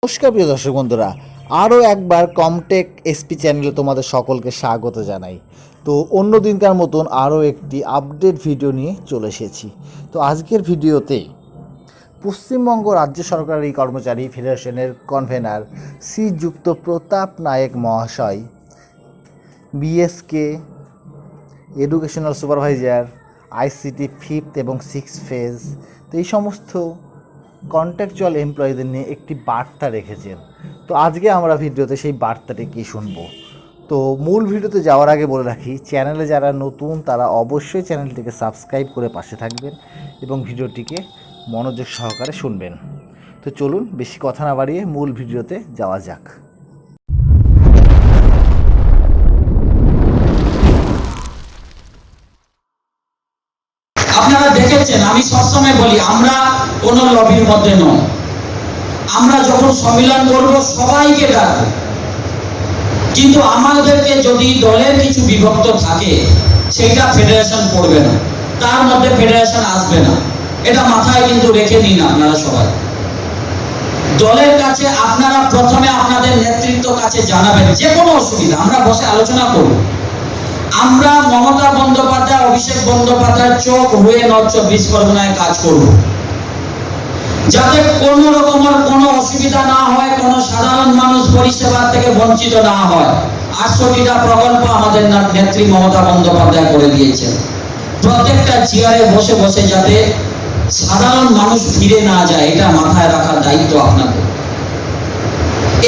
নমস্কার প্রিয় দর্শক বন্ধুরা, আরও একবার কমটেক এসপি চ্যানেলে তোমাদের সকলকে স্বাগত জানাই। তো অন্য দিনকার মতন আরও একটি আপডেট ভিডিও নিয়ে চলে এসেছি। তো আজকের ভিডিওতে পশ্চিমবঙ্গ রাজ্য সরকারি কর্মচারী ফেডারেশনের কনভেনার শ্রীযুক্ত প্রতাপ নায়েক মহাশয়, BSK educational supervisor, ICT 5th এবং 6th ফেজ, তো এই সমস্ত কন্ট্রাকচুয়াল এমপ্লয়ীদের নিয়ে একটি বার্তা রেখেছেন। তো আজকে আমরা ভিডিওতে সেই বার্তাটি কি শুনবো। তো মূল ভিডিওতে যাওয়ার আগে বলে রাখি, চ্যানেলে যারা নতুন তারা অবশ্যই চ্যানেলটিকে সাবস্ক্রাইব করে পাশে থাকবেন এবং ভিডিওটিকে মনোযোগ সহকারে শুনবেন। তো চলুন বেশি কথা না বাড়িয়ে মূল ভিডিওতে যাওয়া যাক। আপনারা দেখেছেন, আমি সবসময় বলি আমরা কোন লবির মধ্যে নয়। আমরা যখন সম্মেলন করব সবাইকে ডাকবো, কিন্তু আমাদেরকে যদি দলের কিছু বিভক্ত থাকে সেটা ফেডারেশন পড়বে না, তার মধ্যে ফেডারেশন আসবে না। এটা মাথায় কিন্তু রেখে নিন আপনারা সবাই। দলের কাছে আপনারা প্রথমে আপনাদের নেতৃত্ব কাছে জানাবেন যে কোনো অসুবিধা, আমরা বসে আলোচনা করব। আমরা মমতা বন্দ্যোপাধ্যায়, অভিষেক বন্দ্যোপাধ্যায়ের চোখ হয়ে নর্থ 24 পরগনায় কাজ করব, যাতে কোনো রকমের কোনো অসুবিধা না হয়, কোনো সাধারণ মানুষ পরিষেবা থেকে বঞ্চিত না হয়। 68টা প্রকল্প আমাদের নেত্রী মমতা বন্দ্যোপাধ্যায় করে দিয়েছেন। প্রত্যেকটা চেয়ারে বসে বসে যাতে সাধারণ মানুষ ফিরে না যায়, এটা মাথায় রাখার দায়িত্ব আপনাদের।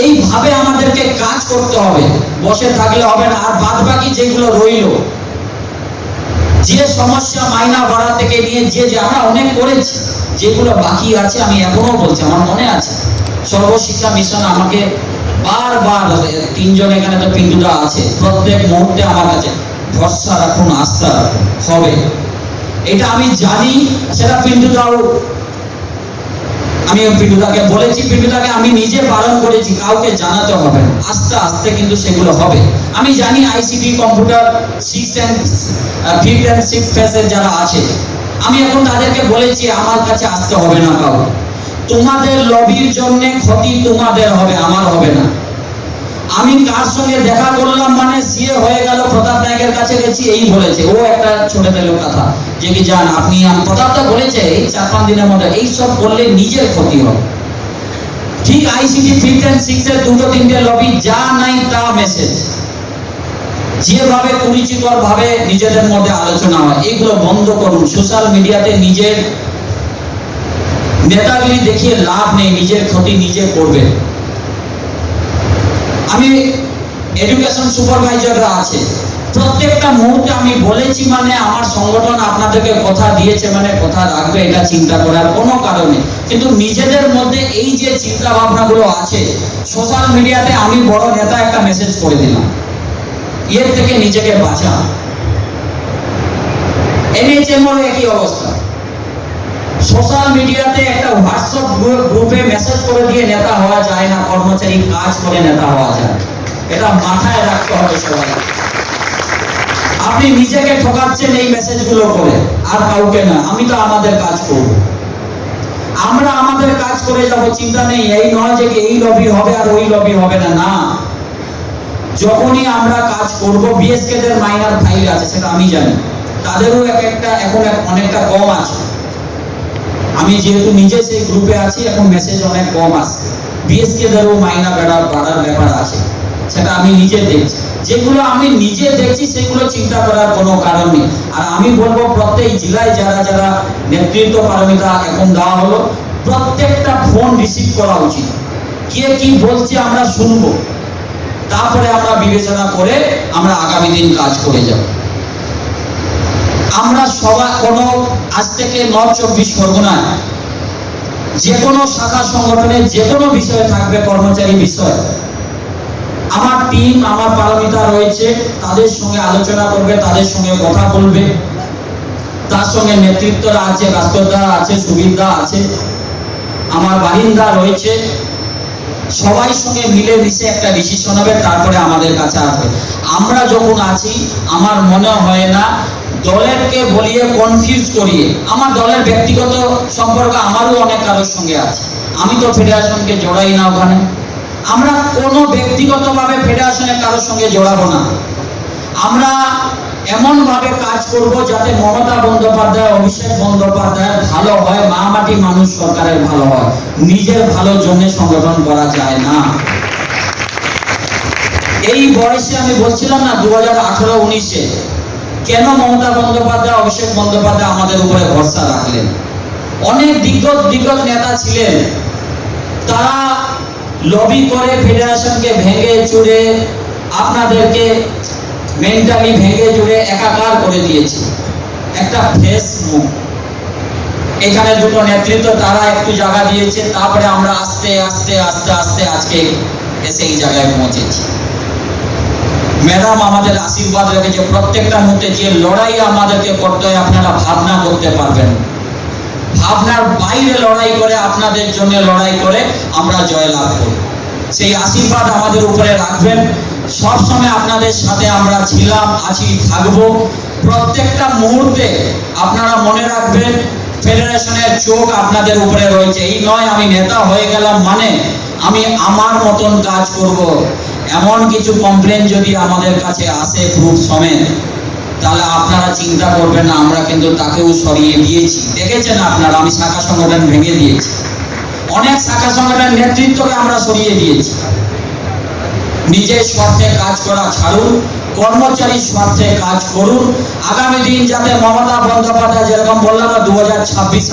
এইভাবে আমাদেরকে কাজ করতে হবে, বসে থাকলে হবে না। আর বাদ বাকি যেগুলো রইল, যে সমস্যা মাইনা বাড়া থেকে নিয়ে যে আমরা অনেক করেছি, যেগুলো বাকি আছে আমি এখনো বলছি, আমার মনে আছে সর্বশিক্ষা মিশন আমাকে বারবার, 3জন এখানে তো পিন্টুদা আছে, প্রত্যেক মুহূর্তে আমার কাছে ভরসা রাখুন, আস্থা রাখুন, হবে। এটা আমি জানি, সেটা পিন্টুদাও, আমি পিন্টুদাকে বলেছি, পিন্টুদাকে আমি নিজে বারণ করেছি, কাউকে জানাতে হবে না, আস্তে আস্তে কিন্তু সেগুলো হবে। আমি জানি ICT, computer 5th and 6th ফেজের যারা আছে, আমি এখন তাদেরকে বলেছি আমার কাছে আসতে হবে না কাউকে। তোমাদের লবির জন্য ক্ষতি তোমাদের হবে, আমার হবে না। আমি কার সঙ্গে দেখা করলাম মানে সিএ হয়ে গেল, প্রতাপ নায়কের কাছে গেছি, এই বলেছে ও একটা ছোট তেল কথা, যে কি জান আপনি, প্রতাপটা বলেছে এই 4-5 দিনের মধ্যে এইসব করলে নিজের ক্ষতি হবে। ঠিক আইসিটি 5th and 6th এর 2-3টে লবি যা নাই তা মেসেজ, যেভাবে কুরুচিকর ভাবে নিজেদের মধ্যে আলোচনা হয়, এগুলো বন্ধ করুন। সোশ্যাল মিডিয়াতে নিজের নেতাগিরি দেখিয়ে লাভ নেই, নিজের ক্ষতি নিজে করবেন। আমি এডুকেশন সুপারভাইজাররা আছে, প্রত্যেকটা মুহূর্তে আমি বলেছি, মানে আমার সংগঠন আপনাদেরকে কথা দিয়েছে মানে কথা রাখবে, এটা চিন্তা করার কোনো কারণে। কিন্তু নিজেদের মধ্যে এই যে চিন্তা ভাবনাগুলো আছে, সোশ্যাল মিডিয়াতে আমি বড় নেতা একটা মেসেজ করে দিলাম, এর থেকে নিজেকে বাঁচা। এনএইচএমও একই অবস্থা, সোশ্যাল মিডিয়াতে একটা হোয়াটসঅ্যাপ গ্রুপে মেসেজ করে দিয়ে নেতা হওয়া যায় না, কর্মচারী কাজ করে নেতা হওয়া যায়। এটা মাথায় রাখতে হবে সবাই। আপনি নিজেকে ঠকাচ্ছেন এই মেসেজগুলো করে, আর কাউকে না। আমি তো আমাদের কাজ করব, আমরা আমাদের কাজ করে যাব, চিন্তা নেই। এই নয় যে এই লবি হবে আর ওই লবি হবে না, না। যখনই আমরা কাজ করব, বিএসকে দের মাইনার ফাইল আছে সেটা আমি জানি, তাদেরও একটা এখন অনেকটা কম আছে। আমি যেহেতু নিজে সেই গ্রুপে আছি, এখন মেসেজ অনেক কম আসে। বিএসকে দেরও মাইনা বাড়ার ব্যাপার আছে, সেটা আমি নিজে দেখছি। যেগুলো আমি নিজে দেখছি সেগুলো চিন্তা করার কোনো কারণ নেই। আর আমি বলবো প্রত্যেক জেলায় যারা যারা নেতৃত্ব পারমিতা এখন দেওয়া হলো, প্রত্যেকটা ফোন রিসিভ করা উচিত। কে কি বলছে আমরা শুনবো, তারপরে আমরা বিবেচনা করে আমরা আগামী দিন কাজ করে যাব। আমরা সবাই কোনো আজ থেকে নর্থ 24 পরগনায় যে কোনো শাখা সংগঠনের যে কোনো বিষয়ে থাকবে, কর্মচারী বিষয়, আমার টিম, আমার পারমিতা রয়েছে, তাদের সঙ্গে আলোচনা করবে, তাদের সঙ্গে কথা বলবে। তার সঙ্গে নেতৃত্বরা আছে, ভাস্করদা আছে, সুবিধা আছে, আমার বাহিন্দা রয়েছে, সবাই সঙ্গে মিলে মিশে একটা ডিসিশন হবে, তারপরে আমাদের কাছে আসবে। আমরা যখন আছি, আমার মনে হয় না দলেরকে বলিয়ে কনফিউজ করিয়ে, আমার দলের ব্যক্তিগত সম্পর্ক আমারও অনেক কারোর সঙ্গে আছে, আমি তো ফেডারেশনকে জড়াই না ওখানে। আমরা কোনো ব্যক্তিগতভাবে ফেডারেশনে কারোর সঙ্গে জড়াবো না। আমরা এমন ভাবে কাজ করব যাতে মমতা বন্দ্যোপাধ্যায়, অভিষেক বন্দ্যোপাধ্যায় ভালো হয়, মামাটি মানুষ সরকারের ভালো হয়। নিজের ভালোর জন্য সংগঠন করা যায় না। এই বয়সে আমি বলছিলাম না 2018-19-এ কেন মমতা বন্দ্যোপাধ্যায়, অভিষেক বন্দ্যোপাধ্যায় আমাদের উপরে ভরসা রাখলেন। অনেক দিগ্গজ নেতা ছিলেন, তারা লবি করে ফেডারেশনকে ভেঙে চুরে, আপনাদেরকে মেন্টালি ভেঙে চুরে একাকার করে দিয়েছে। একটা ফ্রেশ মুখ, এখানে দুটো নেতৃত্ব তারা একটু জায়গা দিয়েছে, তারপরে আমরা আস্তে আস্তে আস্তে আস্তে আজকে এসে এই জায়গায় পৌঁছেছি। ম্যাডাম আমাদের আশীর্বাদ রেখেছে, প্রত্যেকটা মুহূর্তে যে লড়াই আমাদেরকে করতে হয় আপনারা ভাবনা করতে পারবেন। ভাবনার বাইরে লড়াই করে, আপনাদের জন্য লড়াই করে আমরা জয়লাভ করি। সেই আশীর্বাদ আমাদের উপরে রাখবেন। সব সময় আপনাদের সাথে আমরা ছিলাম, আছি, থাকবো। প্রত্যেকটা মুহূর্তে আপনারা মনে রাখবেন ফেডারেশনের চোখ আপনাদের উপরে রয়েছে। এই নয় আমি নেতা হয়ে গেলাম মানে আমি আমার মতন কাজ করব। এমন কিছু কমপ্লেন যদি আমাদের কাছে আসে প্রুফ সমেত, তাহলে আপনারা চিন্তা করবেন না, আমরা কিন্তু তাকেও সরিয়ে দিয়েছি। দেখেছেন আপনারা, আমি শাখা সংগঠন ভেঙে দিয়েছি, অনেক শাখা সংগঠনের নেতৃত্বকে আমরা সরিয়ে দিয়েছি। নিজের স্বার্থে কাজ করা ছাড়ুন, কর্মচারীর স্বার্থে কাজ করুন। আগামী দিন যাতে মমতা বন্দ্যোপাধ্যায়, যেরকম বললাম না 2026